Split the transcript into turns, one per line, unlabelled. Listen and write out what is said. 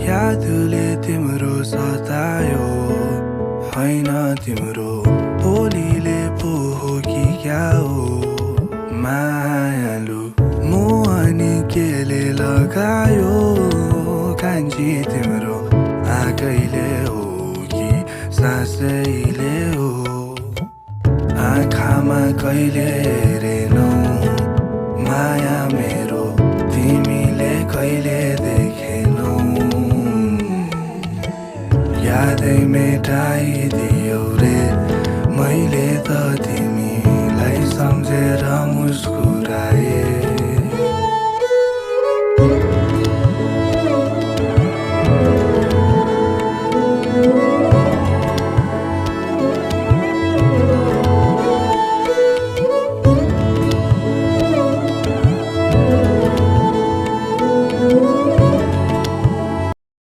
यादले तिम्रो सतायो हैन तिम्रो बोलीले पो हो कि क्या हो मायालु मोहनी केले लगायो कान्छी तिम्रो आँखैले हो कि सासैले हो आँखामा कहिले हेरेनौ माया मेरो तिमीले कहिले देखेनौ यादै मेटाइदिए